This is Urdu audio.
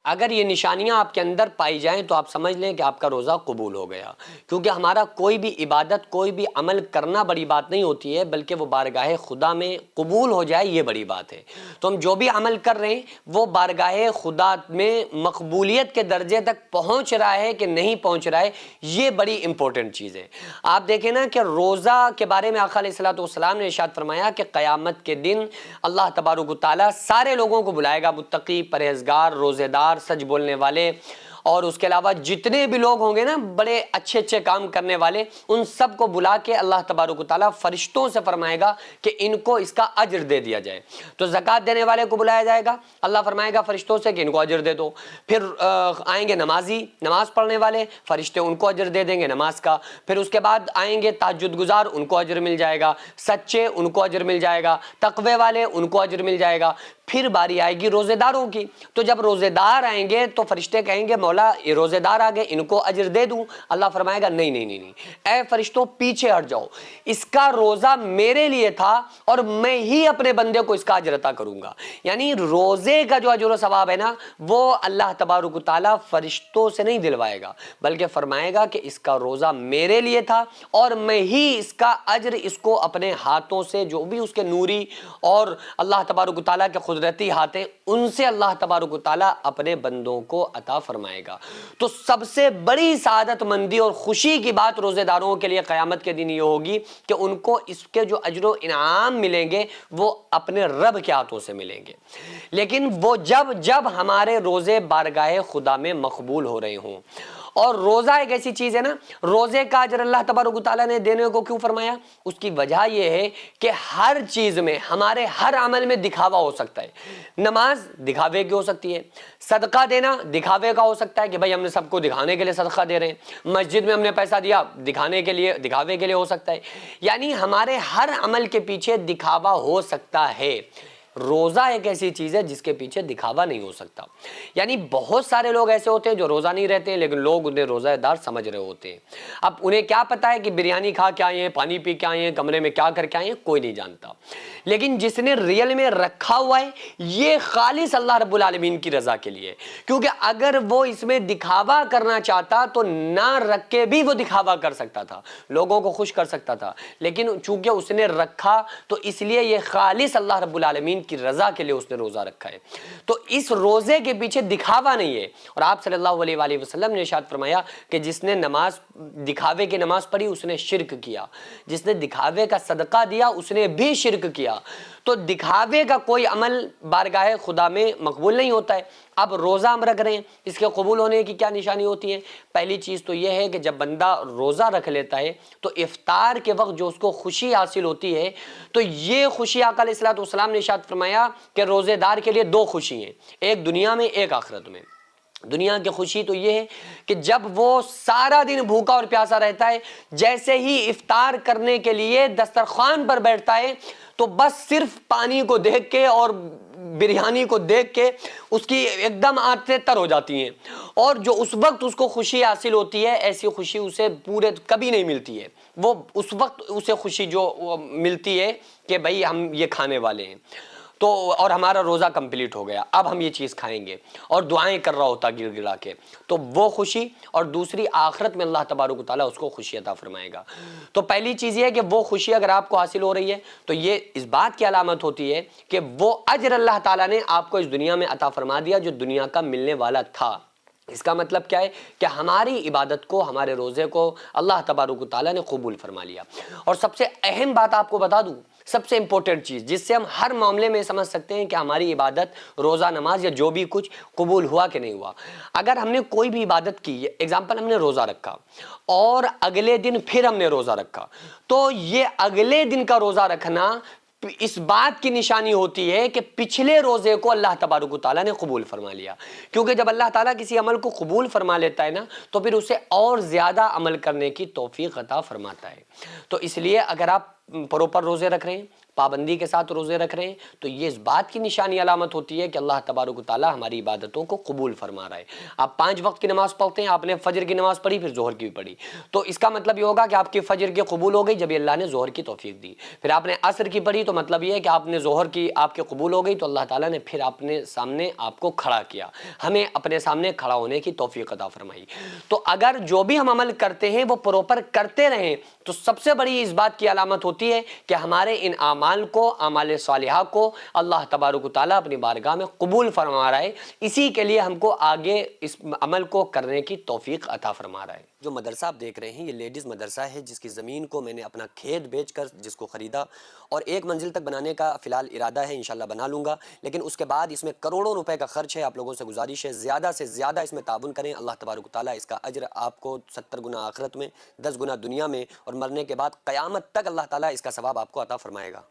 اگر یہ نشانیاں آپ کے اندر پائی جائیں تو آپ سمجھ لیں کہ آپ کا روزہ قبول ہو گیا، کیونکہ ہمارا کوئی بھی عبادت، کوئی بھی عمل کرنا بڑی بات نہیں ہوتی ہے، بلکہ وہ بارگاہ خدا میں قبول ہو جائے یہ بڑی بات ہے۔ تو ہم جو بھی عمل کر رہے ہیں وہ بارگاہ خدا میں مقبولیت کے درجے تک پہنچ رہا ہے کہ نہیں پہنچ رہا ہے، یہ بڑی امپورٹنٹ چیز ہے۔ آپ دیکھیں نا کہ روزہ کے بارے میں آقا علیہ الصلوۃ والسلام نے ارشاد فرمایا کہ قیامت کے دن اللہ تبارک و تعالیٰ سارے لوگوں کو بلائے گا، متقی، پرہیزگار، روزے دار، سچ بولنے والے، اور اس کے علاوہ جتنے بھی لوگ ہوں گے نا بڑے اچھے اچھے کام کرنے والے، ان سب کو بلا کے اللہ تبارک و تعالیٰ فرشتوں سے فرمائے گا کہ ان کو اس کا اجر دے دیا جائے۔ تو زکوٰۃ دینے والے کو بلایا جائے گا، اللہ فرمائے گا فرشتوں سے کہ ان کو اجر دے دو۔ پھر آئیں گے نمازی، نماز پڑھنے والے، فرشتے ان کو اجر دے دیں گے نماز کا۔ پھر اس کے بعد آئیں گے تہجد گزار، ان کو اجر مل جائے گا، سچے ان کو اجر مل جائے گا، تقوی والے ان کو اجر مل جائے گا۔ پھر باری آئے گی روزے داروں کی، تو جب روزے دار آئیں گے تو فرشتے کہیں گے مولا یہ روزے دار آ گئے، ان کو اجر دے دوں؟ اللہ فرمائے گا نہیں نہیں نہیں نہیں، اے فرشتوں پیچھے ہٹ جاؤ، اس کا روزہ میرے لیے تھا اور میں ہی اپنے بندے کو اس کا اجر عطا کروں گا۔ یعنی روزے کا جو اجر و ثواب ہے نا وہ اللہ تبارک و تعالیٰ فرشتوں سے نہیں دلوائے گا، بلکہ فرمائے گا کہ اس کا روزہ میرے لیے تھا اور میں ہی اس کا اجر اس کو اپنے ہاتھوں سے، جو بھی اس کے نوری اور اللہ تبارک و تعالیٰ کے قدرتی ہاتھ ہیں ان سے اللہ تبارک و تعالیٰ اپنے بندوں کو عطا فرمائے گا۔ تو سب سے بڑی سعادت مندی اور خوشی کی بات روزے داروں کے لیے قیامت کے دن یہ ہوگی کہ ان کو اس کے جو اجر و انعام ملیں گے وہ اپنے رب کے ہاتھوں سے ملیں گے۔ لیکن وہ جب ہمارے روزے بارگاہ خدا میں مقبول ہو رہے ہوں، اور روزہ ایک ایسی چیز ہے نا، روزے کا اجر اللہ تبارک و تعالیٰ نے دینے کو کیوں فرمایا؟ اس کی وجہ یہ ہے کہ ہر چیز میں، ہمارے ہر عمل میں دکھاوا ہو سکتا ہے۔ نماز دکھاوے کی ہو سکتی ہے، صدقہ دینا دکھاوے کا ہو سکتا ہے کہ بھائی ہم نے سب کو دکھانے کے لیے صدقہ دے رہے ہیں، مسجد میں ہم نے پیسہ دیا دکھانے کے لیے، دکھاوے کے لیے ہو سکتا ہے۔ یعنی ہمارے ہر عمل کے پیچھے دکھاوا ہو سکتا ہے۔ روزہ ایک ایسی چیز ہے جس کے پیچھے دکھاوا نہیں ہو سکتا۔ یعنی بہت سارے لوگ ایسے ہوتے ہیں جو روزہ نہیں رہتے ہیں لیکن لوگ انہیں روزہ دار سمجھ رہے ہوتے ہیں۔ اب انہیں کیا پتا ہے کہ بریانی کھا کے آئے ہیں، پانی پی کے آئے ہیں، کمرے میں کیا کر کے آئے ہیں، کوئی نہیں جانتا۔ لیکن جس نے ریئل میں رکھا ہوا ہے یہ خالص اللہ رب العالمین کی رضا کے لیے، کیونکہ اگر وہ اس میں دکھاوا کرنا چاہتا تو نہ رکھ کے بھی وہ دکھاوا کر سکتا تھا، لوگوں کو خوش کر سکتا تھا، لیکن چونکہ اس نے رکھا تو اس لیے یہ خالص اللہ رب العالمین کی رضا کے لیے اس نے روزہ رکھا ہے۔ تو اس روزے کے پیچھے دکھاوا نہیں ہے۔ اور آپ صلی اللہ علیہ وآلہ وسلم نے ارشاد فرمایا کہ جس نے نماز دکھاوے کی نماز پڑھی اس نے شرک کیا، جس نے دکھاوے کا صدقہ دیا اس نے بھی شرک کیا۔ تو دکھاوے کا کوئی عمل بارگاہ خدا میں مقبول نہیں ہوتا ہے۔ اب روزہ ہم رکھ رہے ہیں، اس کے قبول ہونے کی کیا نشانی ہوتی ہے؟ پہلی چیز تو یہ ہے کہ جب بندہ روزہ رکھ لیتا ہے تو افطار کے وقت جو اس کو خوشی حاصل ہوتی ہے، تو یہ خوشی آقا علیہ الصلوۃ والسلام نے ارشاد فرمایا کہ روزے دار کے لیے دو خوشی ہیں، ایک دنیا میں ایک آخرت میں۔ دنیا کی خوشی تو یہ ہے کہ جب وہ سارا دن بھوکا اور پیاسا رہتا ہے، جیسے ہی افطار کرنے کے لیے دسترخوان پر بیٹھتا ہے تو بس صرف پانی کو دیکھ کے اور بریانی کو دیکھ کے اس کی ایک دم آنتیں تر ہو جاتی ہیں، اور جو اس وقت اس کو خوشی حاصل ہوتی ہے ایسی خوشی اسے پورے کبھی نہیں ملتی ہے۔ وہ اس وقت اسے خوشی جو ملتی ہے کہ بھئی ہم یہ کھانے والے ہیں تو اور ہمارا روزہ کمپلیٹ ہو گیا، اب ہم یہ چیز کھائیں گے، اور دعائیں کر رہا ہوتا گر گرا کے، تو وہ خوشی۔ اور دوسری آخرت میں اللہ تبارک و تعالیٰ اس کو خوشی عطا فرمائے گا۔ تو پہلی چیز یہ ہے کہ وہ خوشی اگر آپ کو حاصل ہو رہی ہے تو یہ اس بات کی علامت ہوتی ہے کہ وہ اجر اللہ تعالیٰ نے آپ کو اس دنیا میں عطا فرما دیا جو دنیا کا ملنے والا تھا۔ اس کا مطلب کیا ہے کہ ہماری عبادت کو، ہمارے روزے کو اللہ تبارک و تعالیٰ نے قبول فرما لیا۔ اور سب سے اہم بات آپ کو بتا دوں، سب سے امپورٹنٹ چیز جس سے ہم ہر معاملے میں سمجھ سکتے ہیں کہ ہماری عبادت، روزہ، نماز یا جو بھی کچھ قبول ہوا کہ نہیں ہوا۔ اگر ہم نے کوئی بھی عبادت کی، ایگزامپل ہم نے روزہ رکھا اور اگلے دن پھر ہم نے روزہ رکھا، تو یہ اگلے دن کا روزہ رکھنا اس بات کی نشانی ہوتی ہے کہ پچھلے روزے کو اللہ تبارک و تعالیٰ نے قبول فرما لیا۔ کیونکہ جب اللہ تعالیٰ کسی عمل کو قبول فرما لیتا ہے نا تو پھر اسے اور زیادہ عمل کرنے کی توفیق عطا فرماتا ہے۔ تو اس لیے اگر آپ پراپر روزے رکھ رہے ہیں، پابندی کے ساتھ روزے رکھ رہے ہیں تو یہ اس بات کی نشانی علامت ہوتی ہے کہ اللہ تبارک و تعالیٰ ہماری عبادتوں کو قبول فرما رہا ہے۔ آپ 5 وقت کی نماز پڑھتے ہیں، آپ نے فجر کی نماز پڑھی، پھر ظہر کی بھی پڑھی، تو اس کا مطلب یہ ہوگا کہ آپ کی فجر کی قبول ہو گئی جب اللہ نے ظہر کی توفیق دی۔ پھر آپ نے عصر کی پڑھی تو مطلب یہ ہے کہ آپ نے ظہر کی آپ کی قبول ہو گئی تو اللہ تعالیٰ نے پھر اپنے سامنے آپ کو کھڑا کیا، ہمیں اپنے سامنے کھڑا ہونے کی توفیق عطا فرمائی۔ تو اگر جو بھی ہم عمل کرتے ہیں وہ پروپر کرتے رہیں تو سب سے بڑی اس بات کی علامت ہوتی ہے کہ ہمارے ان اعمال کو، اعمال صالحہ کو اللہ تبارک و تعالیٰ اپنی بارگاہ میں قبول فرما رہا ہے، اسی کے لیے ہم کو آگے اس عمل کو کرنے کی توفیق عطا فرما رہا ہے۔ جو مدرسہ آپ دیکھ رہے ہیں یہ لیڈیز مدرسہ ہے، جس کی زمین کو میں نے اپنا کھیت بیچ کر جس کو خریدا اور 1 منزل تک بنانے کا فی الحال ارادہ ہے، انشاءاللہ بنا لوں گا، لیکن اس کے بعد اس میں کروڑوں روپے کا خرچ ہے۔ آپ لوگوں سے گزارش ہے زیادہ سے زیادہ اس میں تعاون کریں، اللہ تبارک و تعالیٰ اس کا اجر آپ کو 70 گنا آخرت میں، 10 گنا دنیا میں، اور مرنے کے بعد قیامت تک اللہ تعالیٰ اس کا ثواب آپ کو عطا فرمائے گا۔